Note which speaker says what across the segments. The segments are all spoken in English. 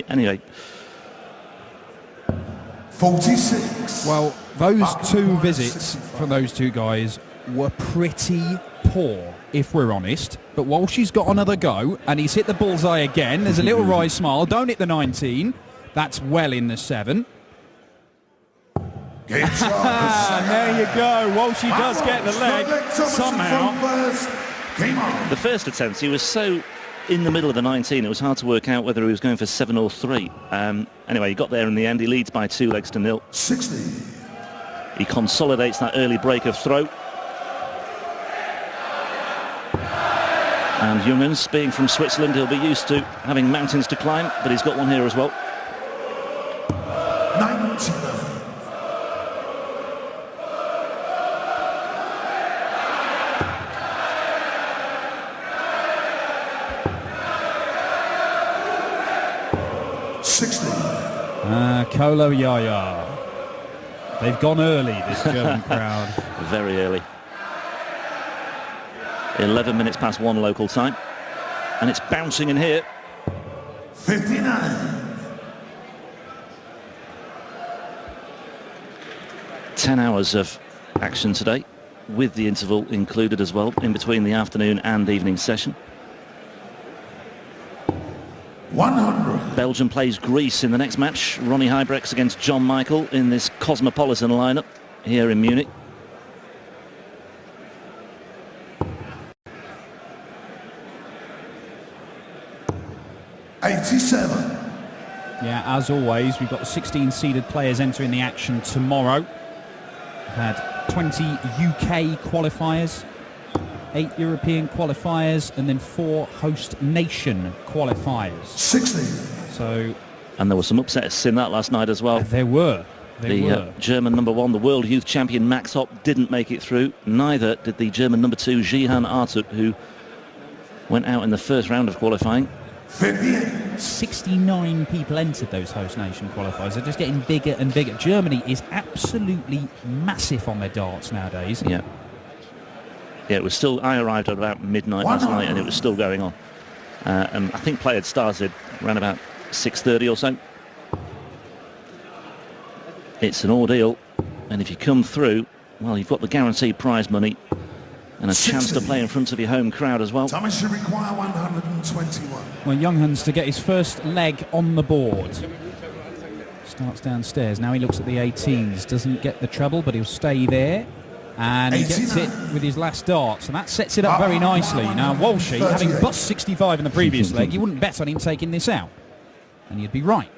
Speaker 1: Anyway.
Speaker 2: 46.
Speaker 3: Well, those two visits from those two guys were pretty poor, if we're honest. But Walsh got another go, and he's hit the bullseye again. There's a little wry smile. Don't hit the 19. That's well in the 7.
Speaker 2: Game
Speaker 3: And there you go. Walshy does get the leg somehow.
Speaker 1: The first attempt, he was so in the middle of the 19, it was hard to work out whether he was going for 7 or 3. Anyway, he got there in the end. He leads by 2 legs to 0.
Speaker 2: 60.
Speaker 1: He consolidates that early break of throw. And Junghans, being from Switzerland, he'll be used to having mountains to climb, but he's got one here as well.
Speaker 2: 99.
Speaker 3: Kolo Yaya. They've gone early, this German crowd.
Speaker 1: Very early. 11 minutes past 1 local time. And it's bouncing in here.
Speaker 2: 59.
Speaker 1: 10 hours of action today, with the interval included as well, in between the afternoon and evening session.
Speaker 2: 100.
Speaker 1: Belgium plays Greece in the next match. Ronnie Huybrechts against John Michael in this cosmopolitan lineup here in Munich.
Speaker 3: Yeah, as always, we've got the 16 seeded players entering the action tomorrow. We've had 20 UK qualifiers, 8 European qualifiers, and then 4 host nation qualifiers.
Speaker 2: 60.
Speaker 3: So,
Speaker 1: and there were some upsets in that last night as well.
Speaker 3: There were.
Speaker 1: The German number 1, the world youth champion Max Hopp, didn't make it through. Neither did the German number 2, Jihan Artuk, who went out in the first round of qualifying.
Speaker 2: 58.
Speaker 3: 69 people entered those host nation qualifiers. They're just getting bigger and bigger. Germany is absolutely massive on their darts nowadays.
Speaker 1: Yeah. Yeah, it was still. I arrived at about midnight last night, and it was still going on. And I think play had started around about 6:30 or so. It's an ordeal, and if you come through, well, you've got the guaranteed prize money and a chance to play in front of your home crowd as well.
Speaker 2: Thomas should require 121.
Speaker 3: Well, Junghans to get his first leg on the board. Starts downstairs. Now he looks at the 18s. Doesn't get the treble, but he'll stay there. And he gets it with his last dart. So that sets it up very nicely. Now, Walshy, having bust 65 in the previous leg, you wouldn't bet on him taking this out. And you'd be right.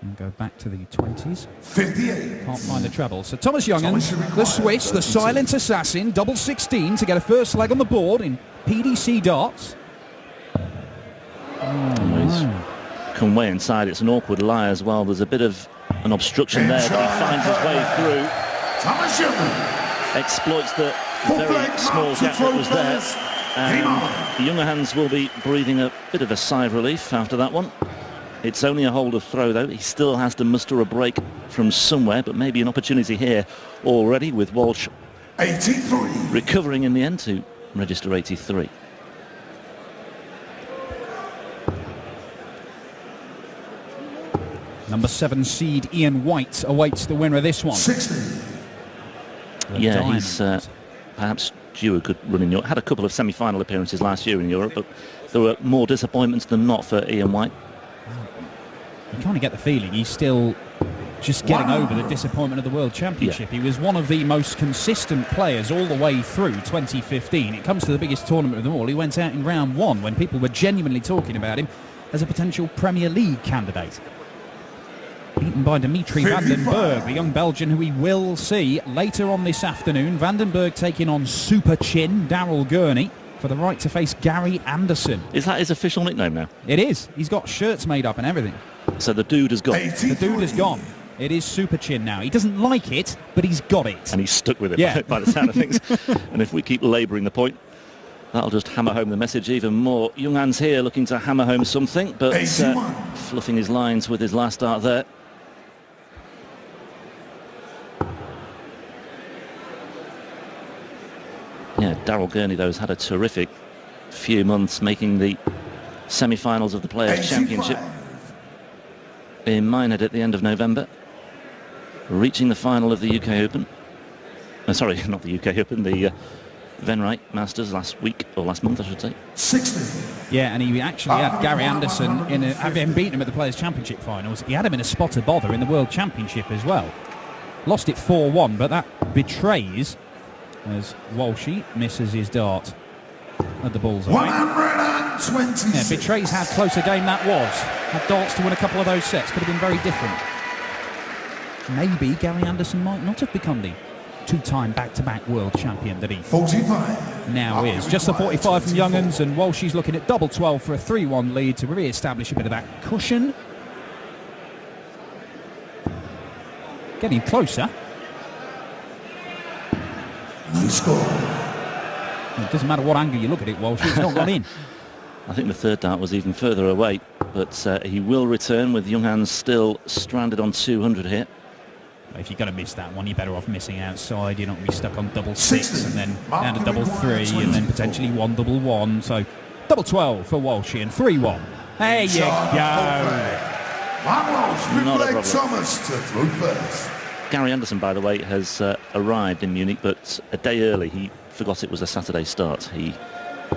Speaker 3: And go back to the 20s.
Speaker 2: 58.
Speaker 3: Can't find the treble. So Thomas Junghans, the Swiss, the silent assassin, double 16 to get a first leg on the board in PDC darts.
Speaker 1: Come way inside. It's an awkward lie as well. There's a bit of an obstruction there, but he finds his way through.
Speaker 2: Thomas Junghans
Speaker 1: exploits the very small gap that was there. And Junghans will be breathing a bit of a sigh of relief after that one. It's only a hold of throw, though. He still has to muster a break from somewhere, but maybe an opportunity here already with Walsh
Speaker 2: 83.
Speaker 1: recovering in the end to register 83.
Speaker 3: Number 7 seed Ian White awaits the winner of this one.
Speaker 2: 60.
Speaker 1: Yeah, he's perhaps due a good run in Europe. Had a couple of semi-final appearances last year in Europe, but there were more disappointments than not for Ian White.
Speaker 3: You kind of get the feeling he's still just getting over the disappointment of the World Championship.
Speaker 1: Yeah.
Speaker 3: He was one of the most consistent players all the way through 2015. It comes to the biggest tournament of them all. He went out in round 1 when people were genuinely talking about him as a potential Premier League candidate. Beaten by Dimitri van den Berg, the young Belgian who we will see later on this afternoon. Van den Berg taking on Super Chin, Daryl Gurney, for the right to face Gary Anderson.
Speaker 1: Is that his official nickname now?
Speaker 3: It is. He's got shirts made up and everything.
Speaker 1: So the dude has gone.
Speaker 2: 83.
Speaker 3: The dude has gone. It is Super Chin now. He doesn't like it, but he's got it.
Speaker 1: And he's stuck with it,
Speaker 3: Yeah.
Speaker 1: by the sound of things. And if we keep labouring the point, that'll just hammer home the message even more. Junghans here looking to hammer home something, but fluffing his lines with his last dart there. Yeah, Daryl Gurney, though, has had a terrific few months, making the semi-finals of the Players' Championship in Minehead at the end of November, reaching the final of the UK Open. Sorry, not the UK Open, the Venray Masters last week, or last month I should say.
Speaker 2: 60.
Speaker 3: Yeah, and he actually had Gary Anderson having beaten him at the Players' Championship finals. He had him in a spot of bother in the World Championship as well. Lost it 4-1, but that betrays as Walsh misses his dart at the bullseye.
Speaker 2: 126.
Speaker 3: Yeah, betrays how close a game that was. Had darts to win a couple of those sets. Could have been very different. Maybe Gary Anderson might not have become the two-time back-to-back world champion that he
Speaker 2: 45.
Speaker 3: now is. Just the 45 from Junghans, and Walsh is looking at double 12 for a 3-1 lead to re-establish a bit of that cushion. Getting closer.
Speaker 2: No score.
Speaker 3: It doesn't matter what angle you look at it, Walsh, it's not gone in.
Speaker 1: I think the third dart was even further away, but he will return with Junghans still stranded on 200 here.
Speaker 3: If you're going to miss that one, you're better off missing outside. You're not going to be stuck on double 6 and then down to double 3 and then potentially one double 1. So double 12 for Walsh and 3-1. There you go.
Speaker 1: Not a problem.
Speaker 2: Thomas to throw first.
Speaker 1: Gary Anderson, by the way, has arrived in Munich, but a day early. He forgot it was a Saturday start. He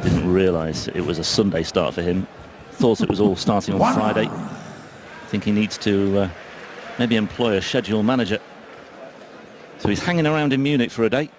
Speaker 1: didn't realise it was a Sunday start for him. Thought it was all starting on Friday. I think he needs to maybe employ a schedule manager. So he's hanging around in Munich for a day.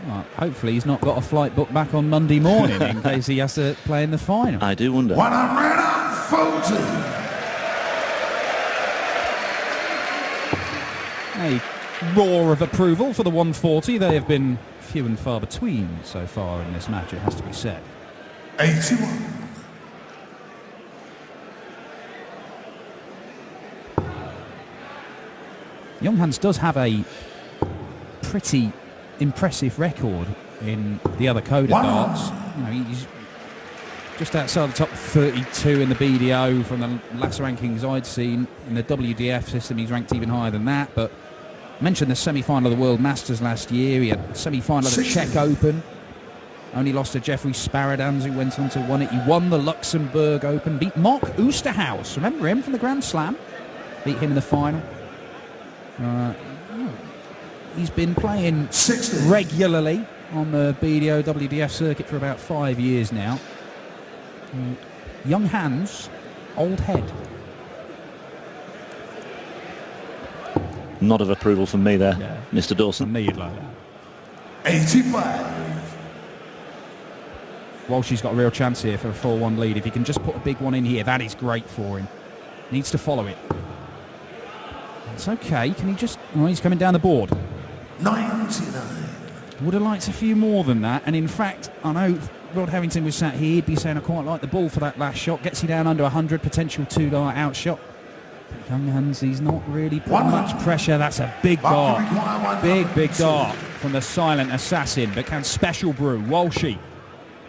Speaker 3: Well, hopefully he's not got a flight booked back on Monday morning in case he has to play in the final.
Speaker 1: I do wonder.
Speaker 2: 140.
Speaker 3: A roar of approval for the 140. They have been few and far between so far in this match, it has to be said.
Speaker 2: 81.
Speaker 3: Junghans does have a pretty impressive record in the other code of darts. You know, he's just outside the top 32 in the BDO from the last rankings I'd seen. In the WDF system, he's ranked even higher than that. But I mentioned the semi-final of the World Masters last year. He had semi-final of the Czech Open. Only lost to Jeffrey Sparadans, who went on to win it. He won the Luxembourg Open, beat Mark Oosterhuis. Remember him from the Grand Slam? Beat him in the final. He's been playing regularly on the BDO WDF circuit for about 5 years now. Young hands, old head.
Speaker 1: Nod of approval from me there,
Speaker 3: Yeah.
Speaker 1: Mr. Dawson.
Speaker 3: From me, you'd like that.
Speaker 2: 85.
Speaker 3: Walsh has got a real chance here for a 4-1 lead. If he can just put a big one in here, that is great for him. Needs to follow it. It's okay. Can he just... Oh, he's coming down the board.
Speaker 2: 99.
Speaker 3: Would have liked a few more than that. And in fact, I know Rod Harrington was sat here. He'd be saying, I quite like the ball for that last shot. Gets you down under 100, potential 2-dart outshot. But Junghans, he's not really putting much pressure. That's a big dart. Big dart from the silent assassin. But can Special Brew, Walshy,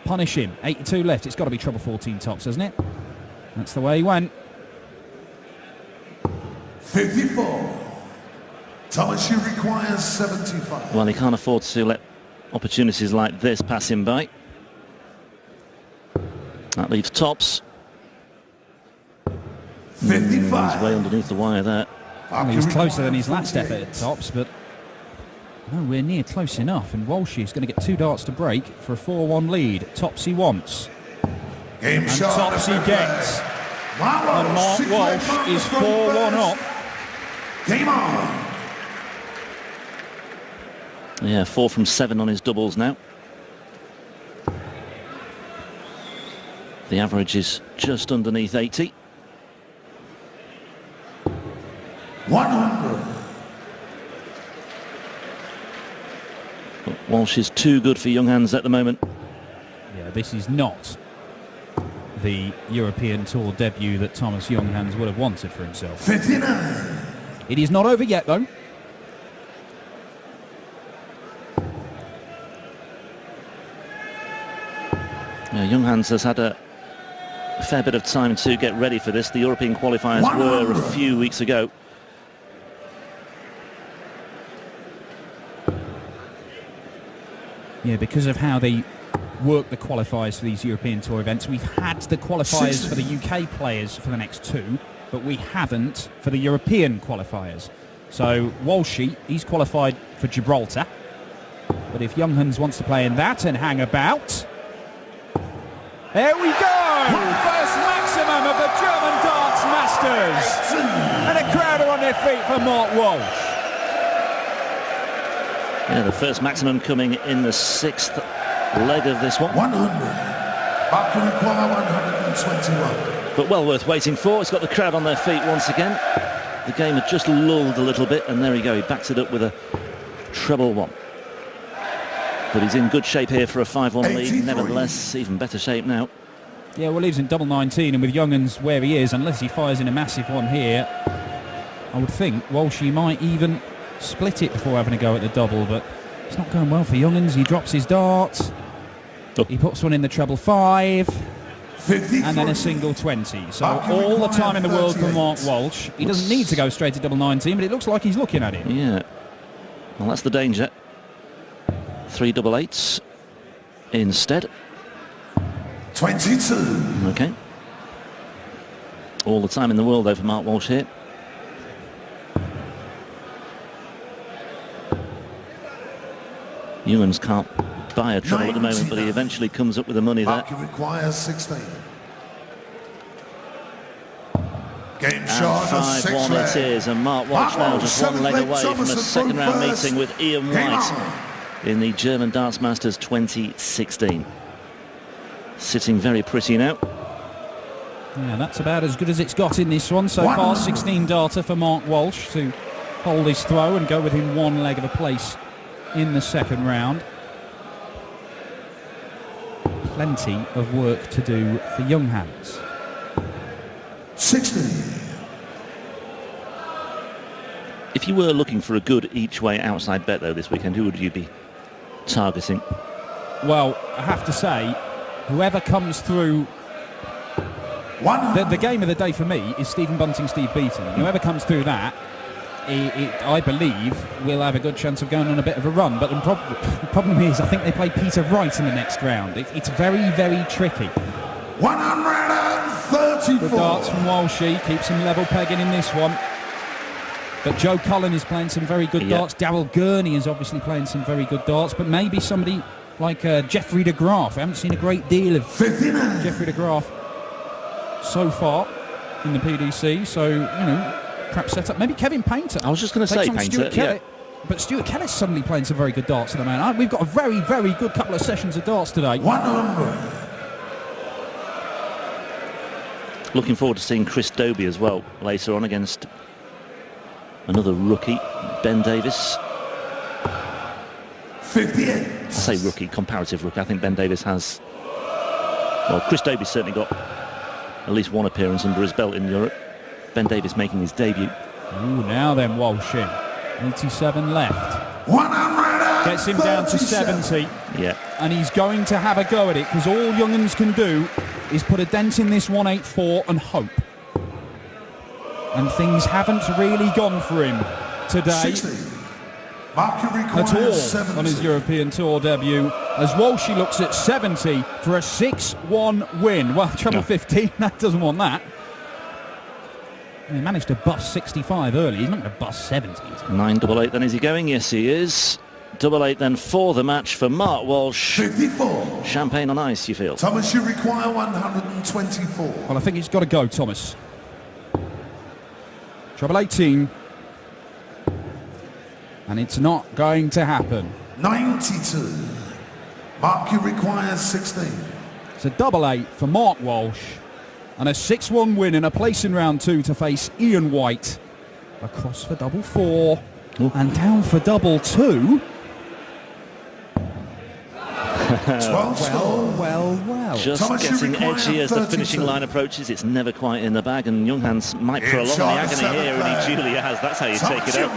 Speaker 3: punish him? 82 left. It's got to be treble 14 tops, hasn't it? That's the way he went.
Speaker 2: 54. Thomas, you require 75.
Speaker 1: Well, he can't afford to let opportunities like this pass him by. That leaves tops.
Speaker 2: 55.
Speaker 1: He's way underneath the wire there.
Speaker 3: Well, he was closer than his last effort at tops, but nowhere near close enough. And Walsh is going to get 2 darts to break for a 4-1 lead. Tops he wants.
Speaker 2: Game
Speaker 3: And
Speaker 2: shot.
Speaker 3: tops he gets. And Mark Walsh is 4-1 up.
Speaker 2: Game on.
Speaker 1: Yeah, 4 from 7 on his doubles now. The average is just underneath 80.
Speaker 2: 100.
Speaker 1: But Walsh is too good for Junghans at the moment.
Speaker 3: Yeah, this is not the European Tour debut that Thomas Junghans would have wanted for himself.
Speaker 2: 59.
Speaker 3: It is not over yet, though.
Speaker 1: Yeah, Junghans has had a fair bit of time to get ready for this. The European qualifiers were a few weeks ago.
Speaker 3: Yeah, because of how the work the qualifiers for these European Tour events. We've had the qualifiers for the UK players for the next two, but we haven't for the European qualifiers. So Walsh, he's qualified for Gibraltar. But if Junghans wants to play in that and hang about... There we go! First maximum of the German Darts Masters! And a crowd are on their feet for Mark Walsh.
Speaker 1: Yeah, the first maximum coming in the 6th leg of this one.
Speaker 2: 100. Back can require 121.
Speaker 1: But well worth waiting for. It's got the crowd on their feet once again. The game had just lulled a little bit, and there we go. He backs it up with a treble one. But he's in good shape here for a 5-1 lead. Nevertheless, even better shape now.
Speaker 3: Yeah, well, he's in double 19, and with Junghans where he is, unless he fires in a massive one here, I would think Walsh might even split it before having a go at the double, but it's not going well for Junghans. He drops his dart.
Speaker 1: Oh.
Speaker 3: He puts one in the treble 5.
Speaker 2: 53.
Speaker 3: And then a single 20. So all the time in the world for Mark Walsh. He doesn't need to go straight to double 19, but it looks like he's looking at it.
Speaker 1: Yeah. Well, that's the danger. 3 double 8s instead.
Speaker 2: 22.
Speaker 1: Okay. All the time in the world, though, for Mark Walsh here. Junghans can't buy a treble at the moment, but he eventually comes up with the money there.
Speaker 2: Mark requires 16. Game
Speaker 1: And
Speaker 2: shot of
Speaker 1: 5-1 it is, and Mark Walsh now just one leg away from a second round meeting with Ian White in the German Darts Masters 2016. Sitting very pretty now.
Speaker 3: Yeah, that's about as good as it's got in this one so far. 16 darter for Mark Walsh to hold his throw and go within one leg of a place in the second round. Plenty of work to do for Junghans.
Speaker 2: 60.
Speaker 1: If you were looking for a good each-way outside bet, though, this weekend, who would you be targeting?
Speaker 3: Well, I have to say, whoever comes through... The game of the day for me is Stephen Bunting, Steve Beaton. Whoever comes through that, I believe, will have a good chance of going on a bit of a run. But the problem is, I think they play Peter Wright in the next round. It's very, very tricky.
Speaker 2: 134.
Speaker 3: Good darts from Walshy, keeps him level pegging in this one. But Joe Cullen is playing some very good darts. Darryl Gurney is obviously playing some very good darts. But maybe somebody like Jeffrey de Graaf. I haven't seen a great deal of
Speaker 2: 59.
Speaker 3: Jeffrey de Graaf so far in the PDC. So, you know, perhaps set up maybe Kevin Painter.
Speaker 1: I was just going to say Painter, yeah.
Speaker 3: But Stuart Kelly's suddenly playing some very good darts at the moment. We've got a very, very good couple of sessions of darts today.
Speaker 2: 100.
Speaker 1: Looking forward to seeing Chris Dobie as well later on against another rookie, Ben Davis.
Speaker 2: 58.
Speaker 1: I say rookie, comparative rookie. I think Ben Davis has... Well, Chris Dobie's certainly got at least one appearance under his belt in Europe. Ben Davis making his debut.
Speaker 3: Ooh, now then, Walsh in. 87 left.
Speaker 2: 100.
Speaker 3: Gets him down to 70.
Speaker 1: Yeah.
Speaker 3: And he's going to have a go at it, because all Junghans can do is put a dent in this 184 and hope. And things haven't really gone for him today
Speaker 2: 60.
Speaker 3: at all
Speaker 2: 70.
Speaker 3: on his European Tour debut, as Walshy looks at 70 for a 6-1 win. Well, treble 15, that doesn't want that. And he managed to bust 65 early. He's not going to bust 70.
Speaker 1: 9 double 8 then, is he going? Yes, he is. Double 8 then for the match for Mark Walsh.
Speaker 2: 54.
Speaker 1: Champagne on ice, you feel?
Speaker 2: Thomas, you require 124.
Speaker 3: Well, I think it's got to go, Thomas. Treble 18. And it's not going to happen.
Speaker 2: 92. Mark, you require 16.
Speaker 3: It's a double 8 for Mark Walsh. And a 6-1 win in a place in round 2 to face Ian White. Across for double 4.
Speaker 1: Ooh.
Speaker 3: And down for double 2.
Speaker 2: 12.
Speaker 3: Well.
Speaker 1: Just
Speaker 2: Thomas, you
Speaker 1: getting
Speaker 2: require
Speaker 1: edgy as the
Speaker 2: 32.
Speaker 1: finishing line approaches. It's never quite in the bag, and Junghans might prolong the agony here, and he duly has. That's how you take it out.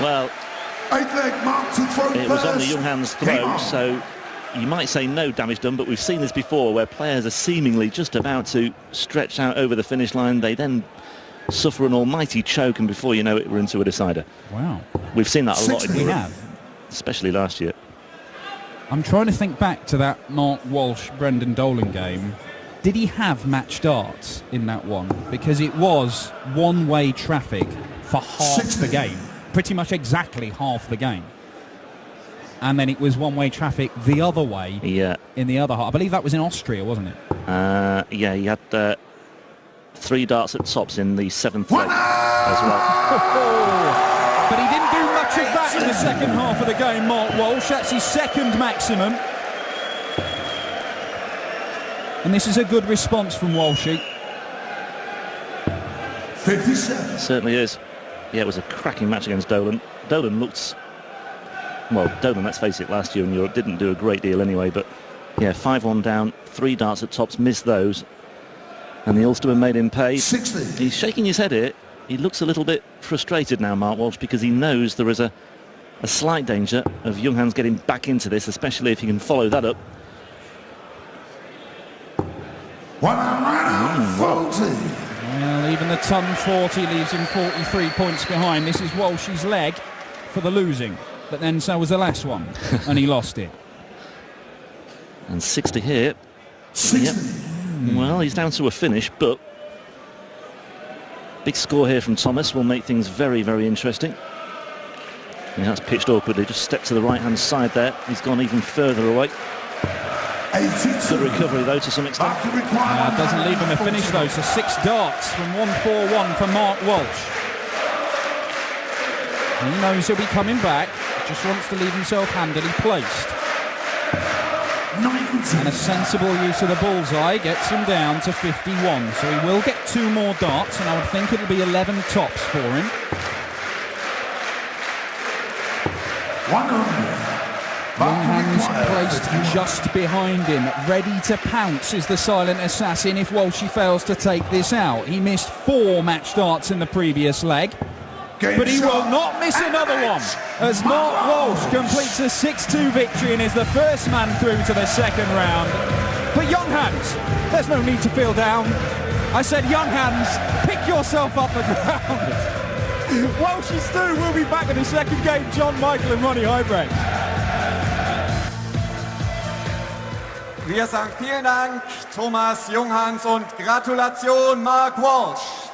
Speaker 1: Well,
Speaker 2: 8-leg Mark to throw
Speaker 1: it was on the
Speaker 2: first.
Speaker 1: Junghans throw, so you might say no damage done, but we've seen this before where players are seemingly just about to stretch out over the finish line. They then suffer an almighty choke, and before you know it, we're into a decider.
Speaker 3: Wow.
Speaker 1: We've seen that a lot in
Speaker 3: We
Speaker 1: Europe,
Speaker 3: have.
Speaker 1: especially last year.
Speaker 3: I'm trying to think back to that Mark Walsh, Brendan Dolan game. Did he have match darts in that one? Because it was one-way traffic for half the game. Pretty much exactly half the game. And then it was one-way traffic the other way in the other half. I believe that was in Austria, wasn't it?
Speaker 1: Yeah, he had 3 darts at tops in the 7th leg as well.
Speaker 3: But he didn't do much of that in the second half of the game, Mark Walsh. That's his second maximum. And this is a good response from Walshy.
Speaker 2: 57.
Speaker 1: Certainly is. Yeah, it was a cracking match against Dolan. Dolan looked... Well, Dolan, let's face it, last year in Europe didn't do a great deal anyway, but yeah, 5-1 down, 3 darts at tops, missed those. And the Ulsterman made him pay.
Speaker 2: 60.
Speaker 1: He's shaking his head here. He looks a little bit frustrated now, Mark Walsh, because he knows there is a slight danger of Junghans getting back into this, especially if he can follow that up.
Speaker 2: 140.
Speaker 3: Well, even the ton 40 leaves him 43 points behind. This is Walsh's leg for the losing. But then so was the last one, and he lost it.
Speaker 1: And 60 here.
Speaker 2: 60.
Speaker 1: Yep. Well, he's down to a finish, but big score here from Thomas will make things very, very interesting. Yeah, that's pitched awkwardly. Just stepped to the right-hand side there. He's gone even further away.
Speaker 2: 82.
Speaker 1: Good recovery, though, to some extent.
Speaker 3: Doesn't leave him a finish, though. So 6 darts from 141 for Mark Walsh. He knows he'll be coming back. Just wants to leave himself handily placed.
Speaker 2: 90.
Speaker 3: And a sensible use of the bullseye gets him down to 51. So he will get 2 more darts, and I would think it'll be 11 tops for him.
Speaker 2: 100.
Speaker 3: Junghans placed just behind him. Ready to pounce is the silent assassin if Walshy fails to take this out. He missed 4 match darts in the previous leg. But he will not miss another one as Mark Walsh completes a 6-2 victory and is the first man through to the second round. But Junghans, there's no need to feel down. I said, Junghans, pick yourself up the ground. Walshy Stu will be back in the second game. John Michael and Ronnie Highbreak.
Speaker 4: Wir sagen vielen Dank, Thomas Junghans, und Gratulation, Mark Walsh.